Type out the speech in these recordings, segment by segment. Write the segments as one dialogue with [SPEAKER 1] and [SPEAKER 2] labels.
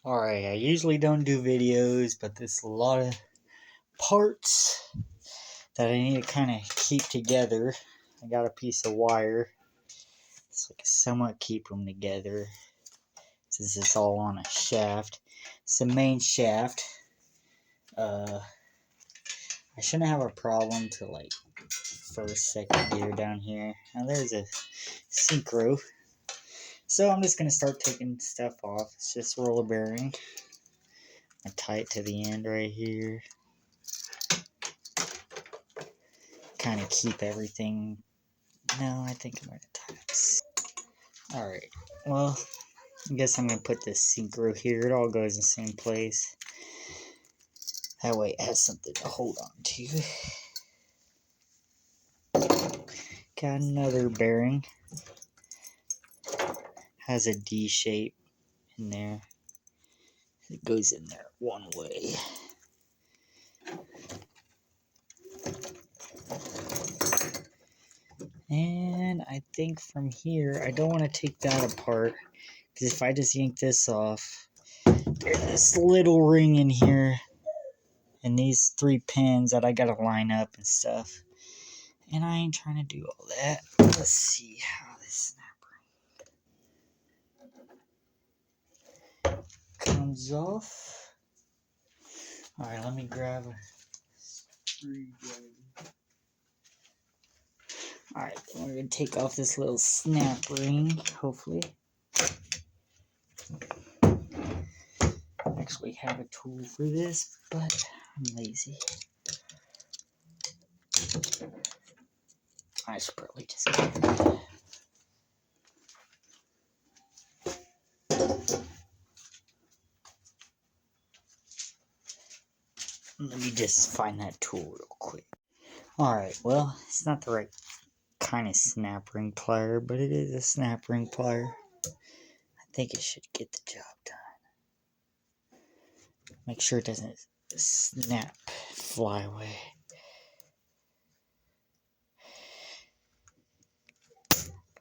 [SPEAKER 1] Alright, I usually don't do videos, but there's a lot of parts that I need to kind of keep together. I got a piece of wire, so I can somewhat keep them together, since it's all on a shaft. It's the main shaft. I shouldn't have a problem to like first, second gear down here. Now there's a synchro. So I'm just going to start taking stuff off. It's just roller bearing. I tie it to the end right here. Kind of keep everything. No, I think I'm going to tie it. Alright, well, I guess I'm going to put this synchro here. It all goes in the same place. That way it has something to hold on to. Got another bearing. Has a D shape in there. It goes in there one way. And I think from here, I don't want to take that apart, because if I just yank this off, there's this little ring in here, and these 3 pins that I gotta line up and stuff. And I ain't trying to do all that. Let's see how this snap ring comes off. Alright, let me grab a screwdriver. Alright, we're going to take off this little snap ring, hopefully. I actually have a tool for this, but I'm lazy. I should probably just get it. Let me just find that tool real quick. Alright, well, it's not the right kind of snap ring plier, but it is a snap ring plier. I think it should get the job done. Make sure it doesn't snap, fly away.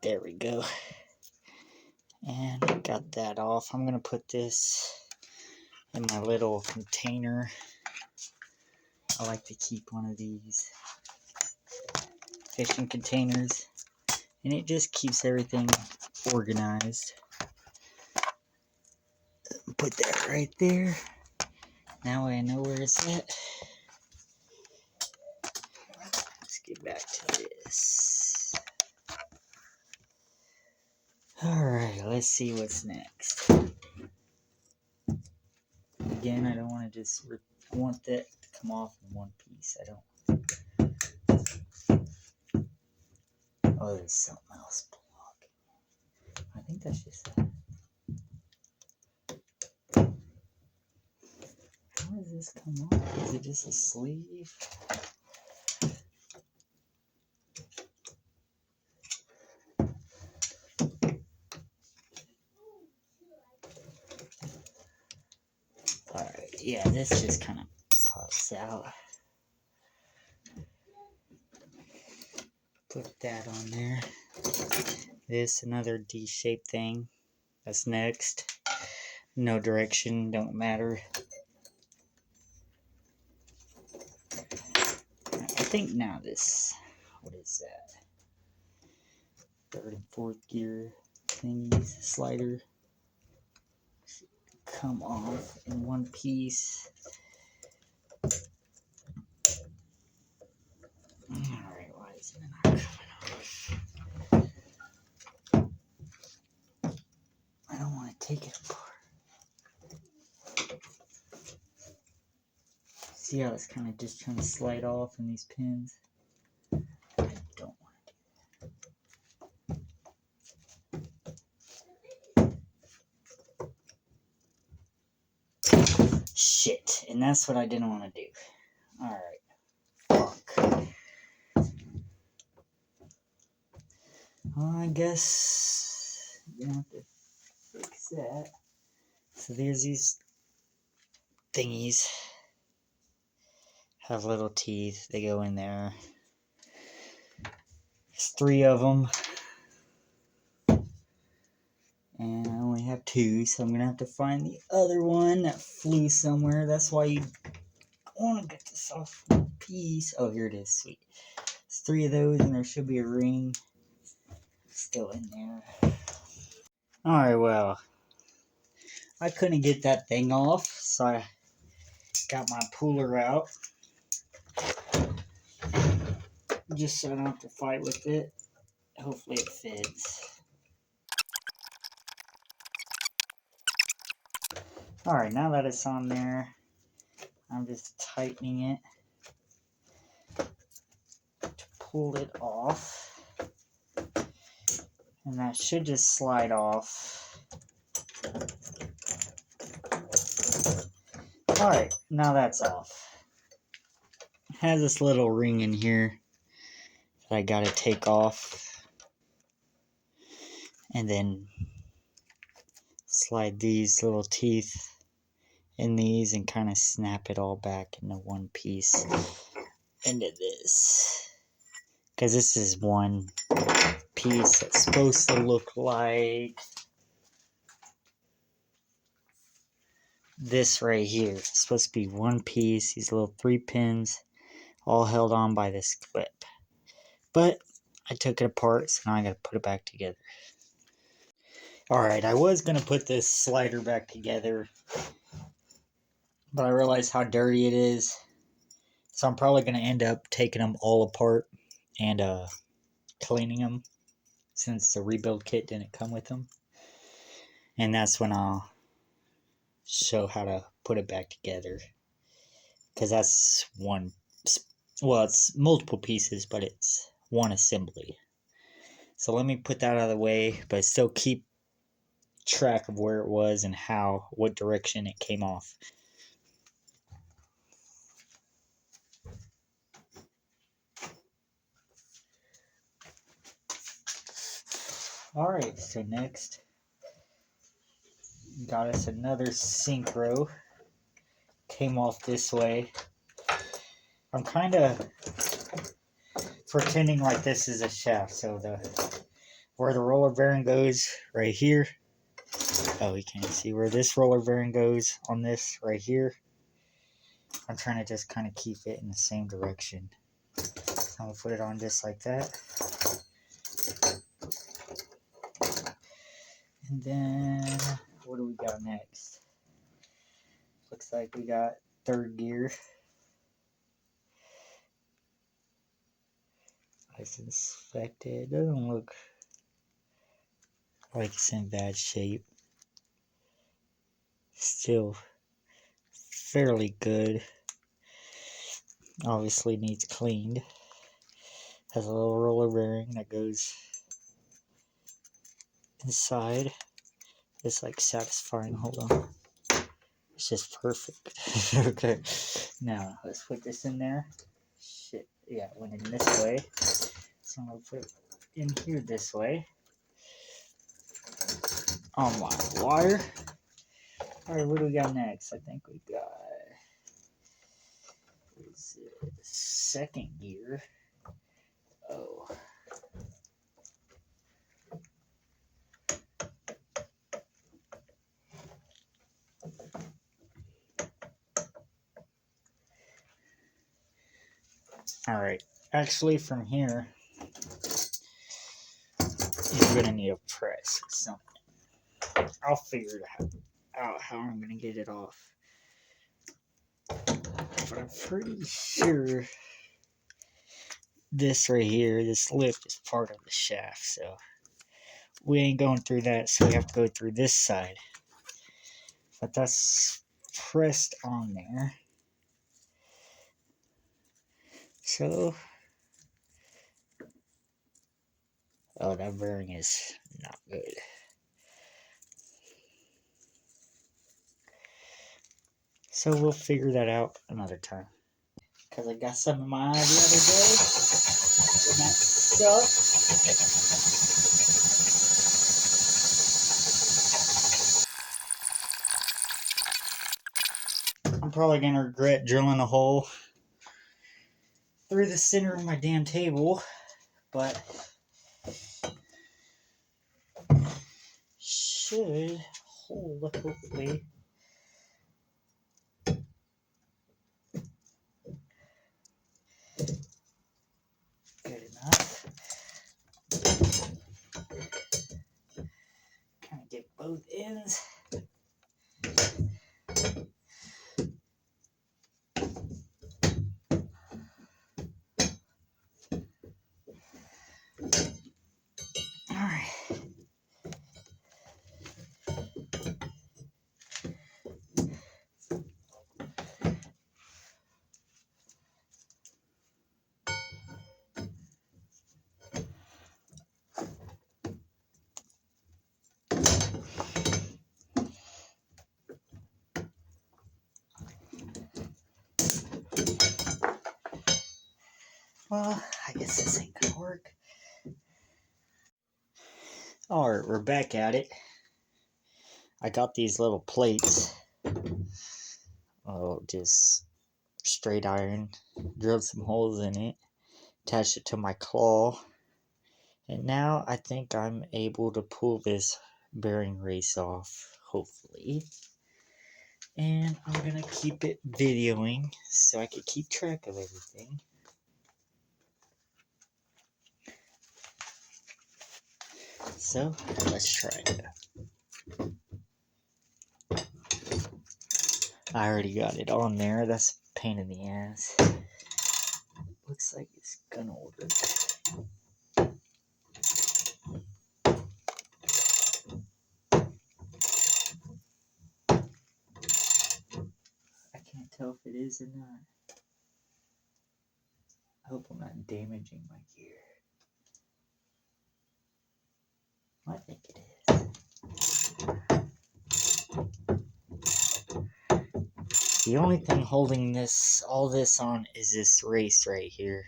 [SPEAKER 1] There we go. And got that off. I'm going to put this in my little container. I like to keep one of these fishing containers, and it just keeps everything organized. Put that right there. Now I know where it's at. Let's get back to this. Alright, let's see what's next. Again, I don't want to just... I want that to come off in one piece. I don't... Oh, there's something else blocking. I think that's just that. How does this come off? Is it just a sleeve? Alright, yeah, this just kind of pops out. Put that on there. This, another D-shaped thing. That's next. No direction, don't matter. I think now this, what is that? 3rd and 4th gear thingies, slider. Come off in one piece. Alright, why is it not coming off? I don't want to take it apart. See how it's kind of just trying to slide off in these pins? I don't want to do that. Shit, and that's what I didn't want to do. Alright. Fuck. Well, I guess you're gonna have to fix that. So there's these thingies. Have little teeth. They go in there. There's 3 of them. And I only have two, so I'm gonna have to find the other one that flew somewhere. That's why you want to get this off one piece. Oh, here it is. Sweet. It's 3 of those, and there should be a ring still in there. Alright, well, I couldn't get that thing off, so I got my puller out just so I don't have to fight with it. Hopefully it fits. Alright, now that it's on there, I'm just tightening it to pull it off. And that should just slide off. Alright, now that's off. It has this little ring in here that I gotta take off. And then slide these little teeth in these and kind of snap it all back into one piece into this. Because this is one piece that's supposed to look like this right here. It's supposed to be one piece, these little 3 pins all held on by this clip. But I took it apart, so now I gotta put it back together. Alright, I was gonna put this slider back together, but I realized how dirty it is. So I'm probably gonna end up taking them all apart and cleaning them, since the rebuild kit didn't come with them. And that's when I'll show how to put it back together. Because that's one, well, it's multiple pieces, but it's one assembly. So let me put that out of the way, but still keep track of where it was and what direction it came off. Alright, so next, got us another synchro. Came off this way. I'm kind of pretending like this is a shaft, so where the roller bearing goes right here. Oh, you can't see where this roller bearing goes on this right here. I'm trying to just kind of keep it in the same direction. So I'm gonna put it on just like that. And then what do we got next? Looks like we got 3rd gear. Let's inspect it. Doesn't look like it's in bad shape. Still fairly good. Obviously needs cleaned. Has a little roller bearing that goes inside. It's like satisfying. Hold on. It's just perfect. Okay. Now let's put this in there. Shit. Yeah, it went in this way. So I'm gonna put it in here this way. On my wire. Alright, what do we got next? I think we got is it 2nd gear. Oh. Alright, actually from here, you're going to need a press or something. I'll figure it out how I'm going to get it off. But I'm pretty sure this right here, this lift is part of the shaft, so we ain't going through that, so we have to go through this side. But that's pressed on there. So, oh, that bearing is not good. So we'll figure that out another time. Because I got some in my eye the other day. And that stuff. I'm probably going to regret drilling a hole through the center of my damn table. But should hole, hopefully. Good enough. Kind of get both ends. Alright. Well, I guess this ain't gonna work. Alright, we're back at it. I got these little plates. Oh, just straight iron. Drilled some holes in it. Attached it to my claw. And now I think I'm able to pull this bearing race off, hopefully. And I'm gonna keep it videoing so I can keep track of everything. So, let's try it. I already got it on there. That's a pain in the ass. Looks like it's gonna work. I can't tell if it is or not. I hope I'm not damaging my gear. I think it is. The only thing holding all this on is this race right here.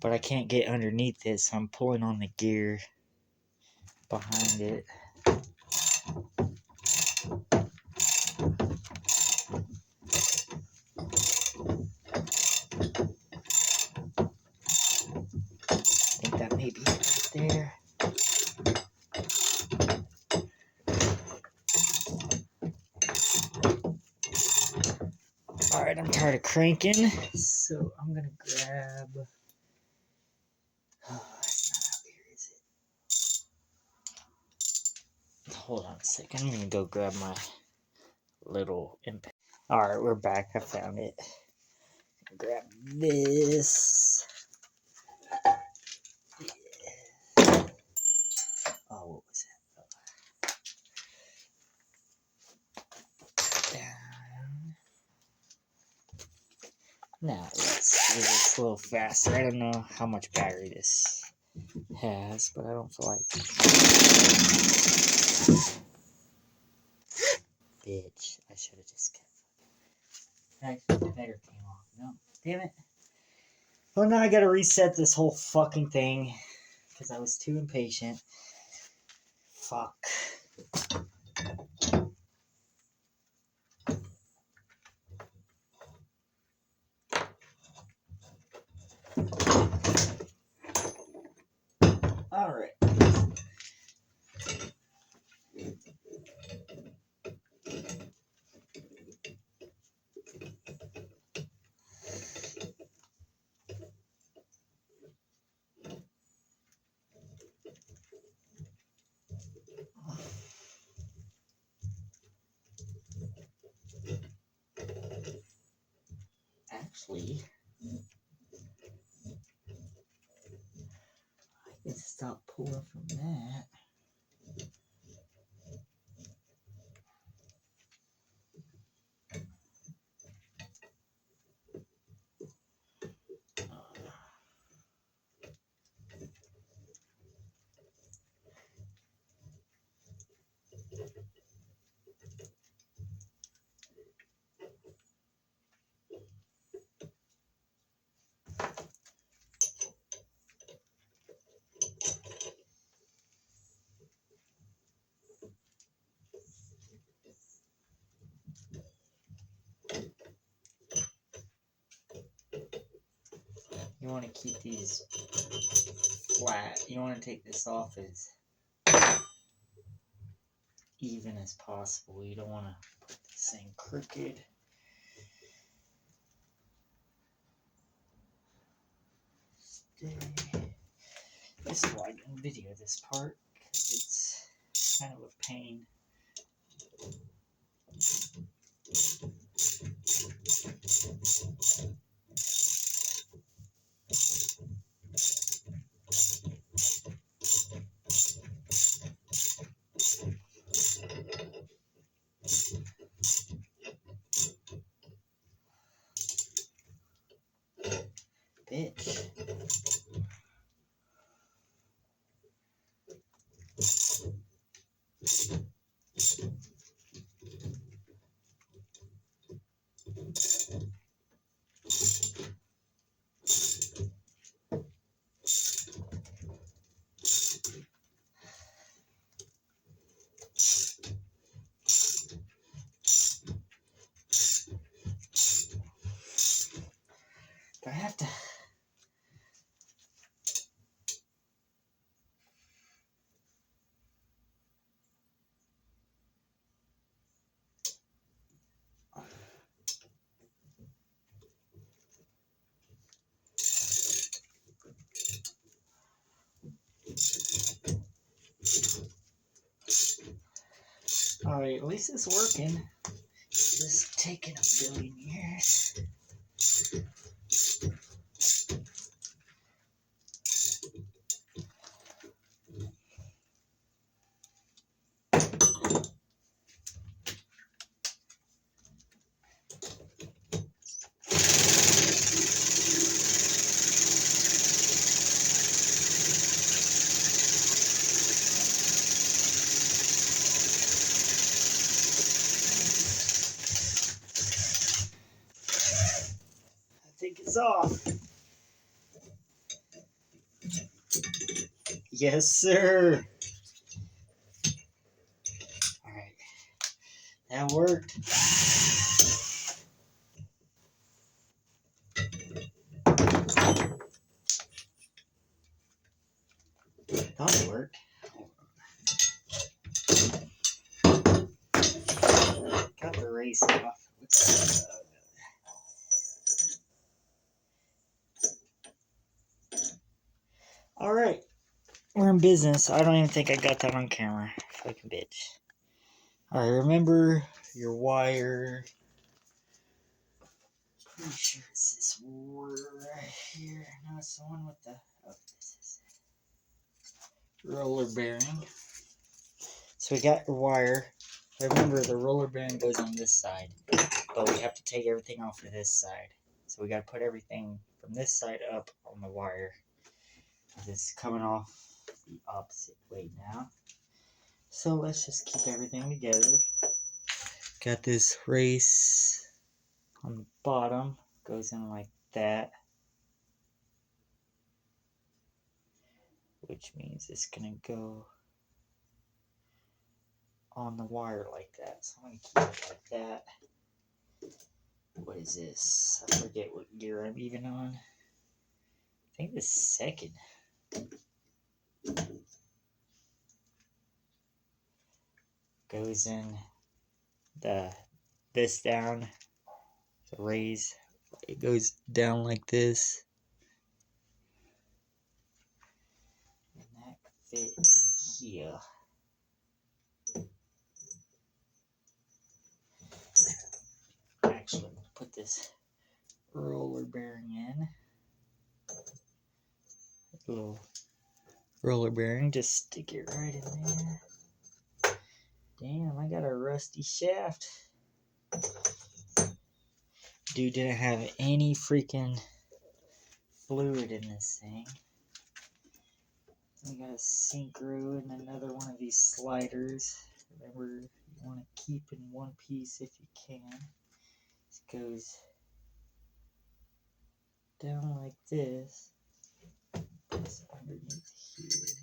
[SPEAKER 1] But I can't get underneath it, so I'm pulling on the gear behind it. I think that may be right there. Alright, I'm tired of cranking, so I'm gonna grab... Oh, that's not up here, is it? Hold on a second, I'm gonna go grab my little impact. Alright, we're back, I found it. Grab this. Yeah. Oh, what was that? Down. Now, let's do this a little faster. I don't know how much battery this has, but I don't feel like... Bitch, I should have just kept... Nice, better came off. No, damn it. Well, now I gotta reset this whole fucking thing, because I was too impatient. Fuck. Alright. Actually, I can stop pulling from that. You want to keep these flat. You want to take this off as even as possible. You don't want to put this thing crooked. This is why I didn't video this part, because it's kind of a pain. Bitch. Do I have to? Alright, at least it's working. This is taking a billion years. I think it's off. Yes, sir. Alright. That worked. That worked. Got the race off. Alright. We're in business. I don't even think I got that on camera. Fucking bitch. Alright, remember your wire. Pretty sure it's this wire right here. No, it's the one with the. Oh, this is it. Roller bearing. So we got your wire. Remember, the roller bearing goes on this side, but we have to take everything off of this side. So we got to put everything from this side up on the wire. It's coming off the opposite way now. So let's just keep everything together. Got this race on the bottom, goes in like that, which means it's gonna go on the wire like that. So I'm gonna keep it like that. What is this? I forget what gear I'm even on. I think the second. Goes in this down, the raise. It goes down like this. And that fit in here. Actually, I'm gonna put this roller bearing in. A little roller bearing, just stick it right in there. Damn, I got a rusty shaft. Dude didn't have any freaking fluid in this thing. We got a synchro and another one of these sliders. Remember, you want to keep in one piece if you can. This goes down like this. It's underneath here.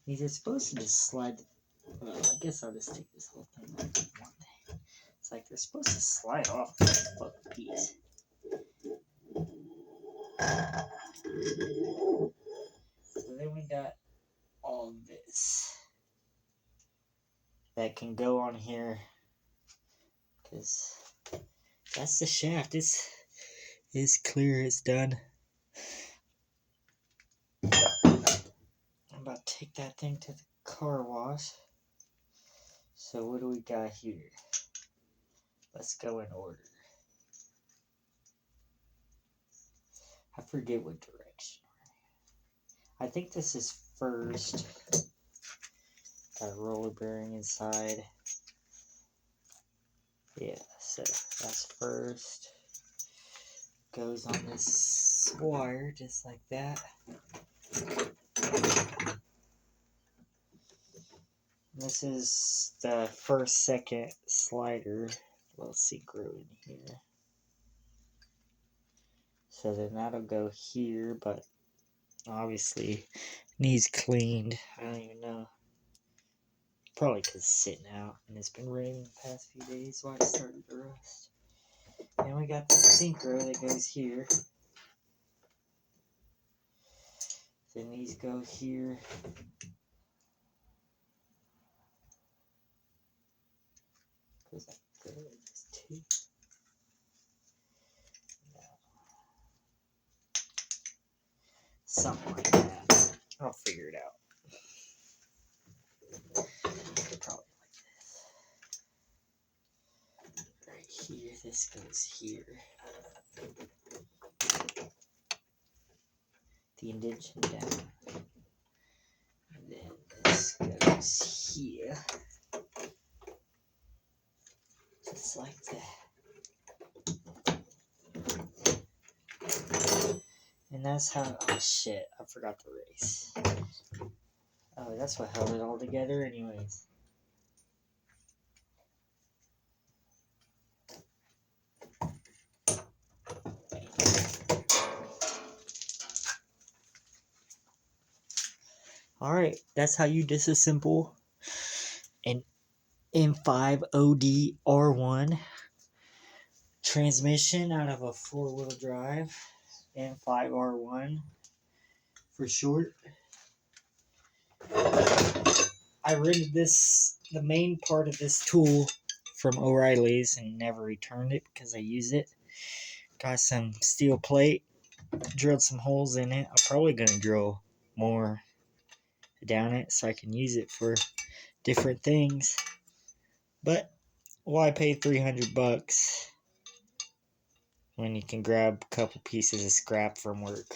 [SPEAKER 1] These are supposed to just slide. Well, I guess I'll just take this whole thing like one thing. It's like they're supposed to slide off the fucking piece. So then we got all this that can go on here, because that's the shaft. It's clear, it's done. I'm about to take that thing to the car wash. So what do we got here? Let's go in order. I forget what direction. I think this is first. Got a roller bearing inside. Yeah, so that's first. Goes on this wire just like that. This is the first, second slider. Little synchro in here. So then that'll go here, but obviously needs cleaned. I don't even know. Probably because it's sitting out and it's been raining the past few days, so I started to rust. And we got the synchro that goes here. Then these go here. Goes like this too. No. Something like that. I'll figure it out. Probably like this. Right here, this goes here. The indentation down. And then this goes here. Just like that. And that's how, oh shit, I forgot the race. Oh, that's what held it all together anyways. Alright, that's how you disassemble an M5OD-R1 transmission out of a 4-wheel drive. M5R1 for short. I rented the main part of this tool from O'Reilly's and never returned it because I use it. Got some steel plate, drilled some holes in it. I'm probably going to drill more down it so I can use it for different things. But why pay $300 when you can grab a couple pieces of scrap from work?